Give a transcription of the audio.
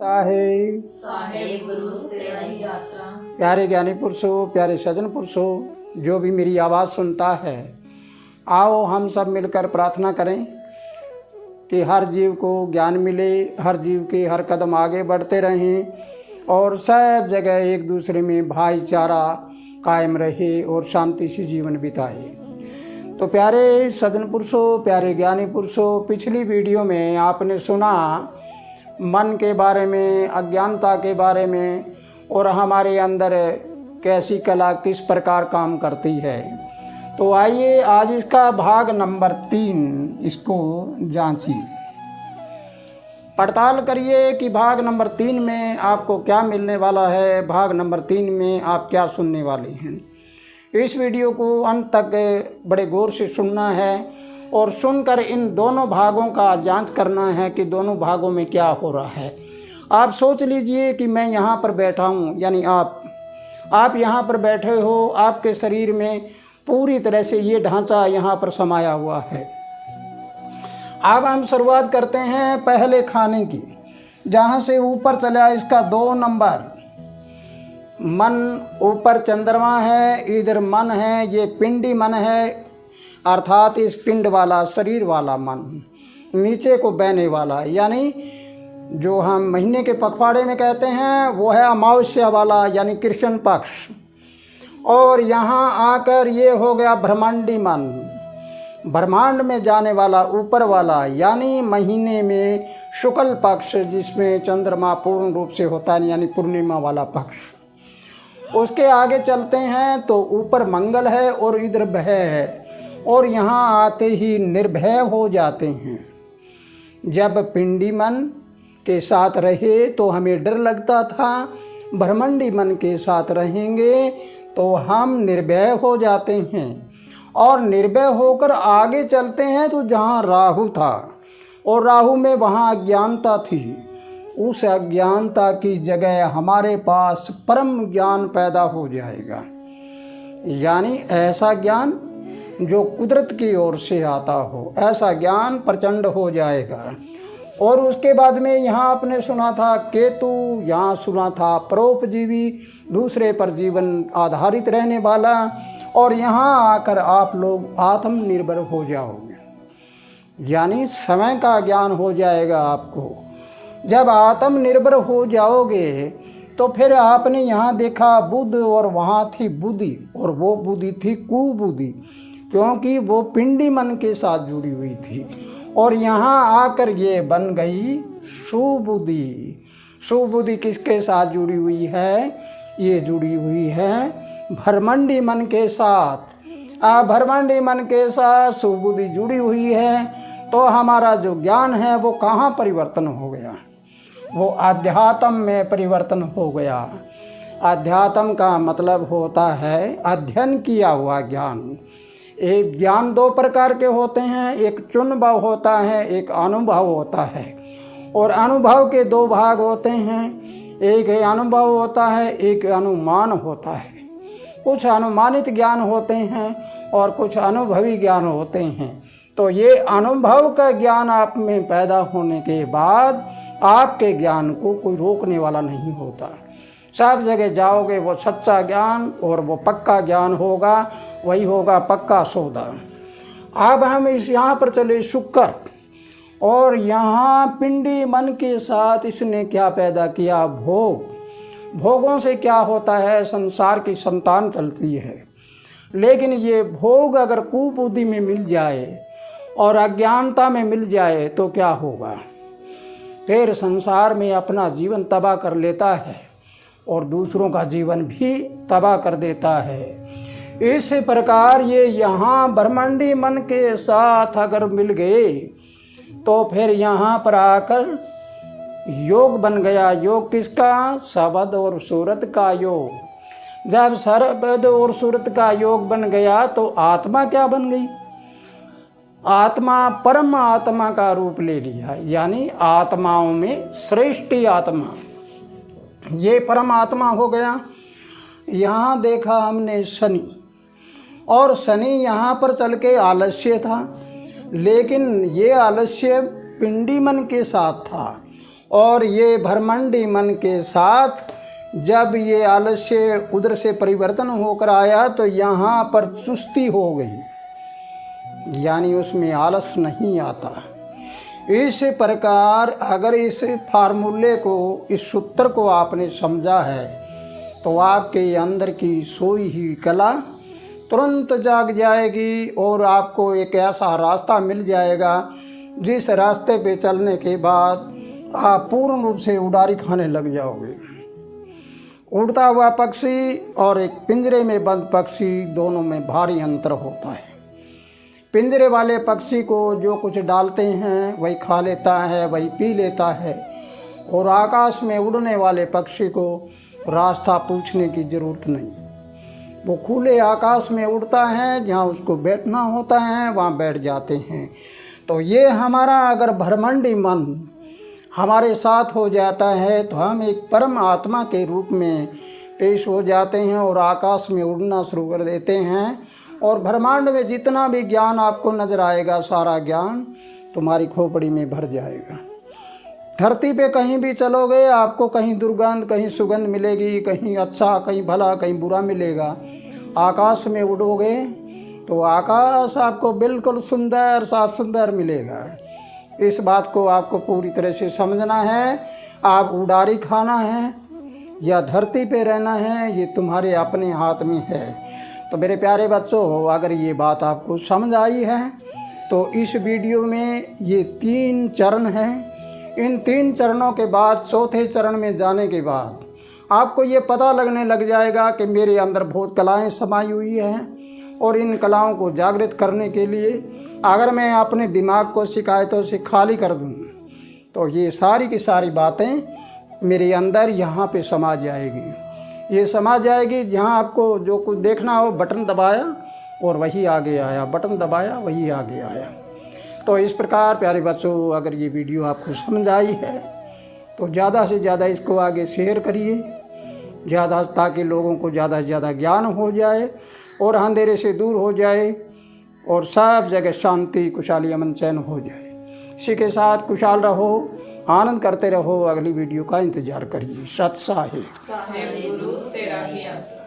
साहे गुरु तेरा ही आसरा। प्यारे ज्ञानी पुरुषों, प्यारे सज्जन पुरुषों, जो भी मेरी आवाज़ सुनता है, आओ हम सब मिलकर प्रार्थना करें कि हर जीव को ज्ञान मिले, हर जीव के हर कदम आगे बढ़ते रहें और सब जगह एक दूसरे में भाईचारा कायम रहे और शांति से जीवन बिताए। तो प्यारे सज्जन पुरुषों, प्यारे ज्ञानी पुरुषों, पिछली वीडियो में आपने सुना मन के बारे में, अज्ञानता के बारे में और हमारे अंदर कैसी कला किस प्रकार काम करती है। तो आइए आज इसका भाग नंबर 3 इसको जांचिए, पड़ताल करिए कि भाग नंबर 3 में आपको क्या मिलने वाला है, भाग नंबर 3 में आप क्या सुनने वाले हैं। इस वीडियो को अंत तक बड़े गौर से सुनना है और सुनकर इन दोनों भागों का जांच करना है कि दोनों भागों में क्या हो रहा है। आप सोच लीजिए कि मैं यहाँ पर बैठा हूँ, यानी आप यहाँ पर बैठे हो, आपके शरीर में पूरी तरह से ये ढांचा यहाँ पर समाया हुआ है। अब हम शुरुआत करते हैं पहले खाने की, जहाँ से ऊपर चला इसका 2 नंबर। मन ऊपर चंद्रमा है, इधर मन है, ये पिंडी मन है, अर्थात इस पिंड वाला शरीर वाला मन, नीचे को बहने वाला, यानी जो हम महीने के पखवाड़े में कहते हैं वो है अमावस्या वाला, यानी कृष्ण पक्ष। और यहाँ आकर ये हो गया ब्रह्मांडी मन, ब्रह्मांड में जाने वाला ऊपर वाला, यानी महीने में शुक्ल पक्ष जिसमें चंद्रमा पूर्ण रूप से होता है, यानी पूर्णिमा वाला पक्ष। उसके आगे चलते हैं तो ऊपर मंगल है और इधर भय है, और यहाँ आते ही निर्भय हो जाते हैं। जब पिंडी मन के साथ रहे तो हमें डर लगता था, ब्रह्मांडी मन के साथ रहेंगे तो हम निर्भय हो जाते हैं। और निर्भय होकर आगे चलते हैं तो जहाँ राहु था और राहु में वहाँ अज्ञानता थी, उस अज्ञानता की जगह हमारे पास परम ज्ञान पैदा हो जाएगा, यानी ऐसा ज्ञान जो कुदरत की ओर से आता हो, ऐसा ज्ञान प्रचंड हो जाएगा। और उसके बाद में यहाँ आपने सुना था केतु, यहाँ सुना था परोपजीवी, दूसरे पर जीवन आधारित रहने वाला, और यहाँ आकर आप लोग आत्मनिर्भर हो जाओगे, यानी समय का ज्ञान हो जाएगा आपको। जब आत्मनिर्भर हो जाओगे तो फिर आपने यहाँ देखा बुद्ध, और वहाँ थी बुद्धि, और वो बुद्धि थी कुबुद्धि, क्योंकि वो पिंडी मन के साथ जुड़ी हुई थी। और यहाँ आकर ये बन गई सुबुद्धि। सुबुद्धि किसके साथ जुड़ी हुई है? ये जुड़ी हुई है ब्रह्मांडी मन के साथ। ब्रह्मांडी मन के साथ सुबुद्धि जुड़ी हुई है, तो हमारा जो ज्ञान है वो कहाँ परिवर्तन हो गया? वो आध्यात्म में परिवर्तन हो गया। आध्यात्म का मतलब होता है अध्ययन किया हुआ ज्ञान। एक ज्ञान 2 प्रकार के होते हैं, एक चुनभाव होता है, एक अनुभव होता है। और अनुभव के 2 भाग होते हैं, एक अनुभव होता है, एक अनुमान होता है। कुछ अनुमानित ज्ञान होते हैं और कुछ अनुभवी ज्ञान होते हैं। तो ये अनुभव का ज्ञान आप में पैदा होने के बाद आपके ज्ञान को कोई रोकने वाला नहीं होता। सब जगह जाओगे वो सच्चा ज्ञान और वो पक्का ज्ञान होगा, वही होगा पक्का सौदा। अब हम इस यहाँ पर चले शुक्र, और यहाँ पिंडी मन के साथ इसने क्या पैदा किया? भोग। भोगों से क्या होता है? संसार की संतान चलती है। लेकिन ये भोग अगर कुबुद्धि में मिल जाए और अज्ञानता में मिल जाए तो क्या होगा? फिर संसार में अपना जीवन तबाह कर लेता है और दूसरों का जीवन भी तबाह कर देता है। इस प्रकार ये यहाँ ब्रह्मांडी मन के साथ अगर मिल गए तो फिर यहाँ पर आकर योग बन गया। योग किसका? शब्द और सूरत का योग। जब शब्द और सूरत का योग बन गया तो आत्मा क्या बन गई? आत्मा परम आत्मा का रूप ले लिया, यानी आत्माओं में श्रेष्ठ आत्मा, ये परमात्मा हो गया। यहाँ देखा हमने शनि, और शनि यहाँ पर चल के आलस्य था, लेकिन ये आलस्य पिंडी मन के साथ था और ये भरमंडी मन के साथ जब ये आलस्य उधर से परिवर्तन होकर आया तो यहाँ पर चुस्ती हो गई, यानी उसमें आलस नहीं आता। इस प्रकार अगर इस फार्मूले को, इस सूत्र को आपने समझा है तो आपके अंदर की सोई हुई कला तुरंत जाग जाएगी और आपको एक ऐसा रास्ता मिल जाएगा जिस रास्ते पे चलने के बाद आप पूर्ण रूप से उड़ारी खाने लग जाओगे। उड़ता हुआ पक्षी और एक पिंजरे में बंद पक्षी, दोनों में भारी अंतर होता है। पिंजरे वाले पक्षी को जो कुछ डालते हैं वही खा लेता है, वही पी लेता है, और आकाश में उड़ने वाले पक्षी को रास्ता पूछने की ज़रूरत नहीं। वो खुले आकाश में उड़ता है, जहाँ उसको बैठना होता है वहाँ बैठ जाते हैं। तो ये हमारा अगर भरमंडी मन हमारे साथ हो जाता है तो हम एक परम आत्मा के रूप में पेश हो जाते हैं और आकाश में उड़ना शुरू कर देते हैं। और ब्रह्मांड में जितना भी ज्ञान आपको नज़र आएगा, सारा ज्ञान तुम्हारी खोपड़ी में भर जाएगा। धरती पे कहीं भी चलोगे आपको कहीं दुर्गंध, कहीं सुगंध मिलेगी, कहीं अच्छा, कहीं भला, कहीं बुरा मिलेगा। आकाश में उड़ोगे तो आकाश आपको बिल्कुल सुंदर, साफ सुंदर मिलेगा। इस बात को आपको पूरी तरह से समझना है। आप उड़ारी खाना है या धरती पे रहना है, ये तुम्हारे अपने हाथ में है। तो मेरे प्यारे बच्चों, अगर ये बात आपको समझ आई है तो इस वीडियो में ये 3 चरण हैं। इन 3 चरणों के बाद चौथे चरण में जाने के बाद आपको ये पता लगने लग जाएगा कि मेरे अंदर बहुत कलाएँ समाई हुई हैं और इन कलाओं को जागृत करने के लिए अगर मैं अपने दिमाग को शिकायतों से खाली कर दूँ तो ये सारी की सारी बातें मेरे अंदर यहाँ पे समा जाएगी। ये समा जाएगी जहाँ आपको जो कुछ देखना हो, बटन दबाया और वही आगे आया, बटन दबाया वही आगे आया। तो इस प्रकार प्यारे बच्चों, अगर ये वीडियो आपको समझ आई है तो ज़्यादा से ज़्यादा इसको आगे शेयर करिए, ज़्यादा, ताकि लोगों को ज़्यादा से ज़्यादा ज्ञान हो जाए और अंधेरे से दूर हो जाए और सब जगह शांति, खुशहाली, अमन, चैन हो जाए। इसी के साथ खुशहाल रहो, आनंद करते रहो। अगली वीडियो का इंतज़ार करिए। सत साहिब। गुरु तेरा ही आसरा।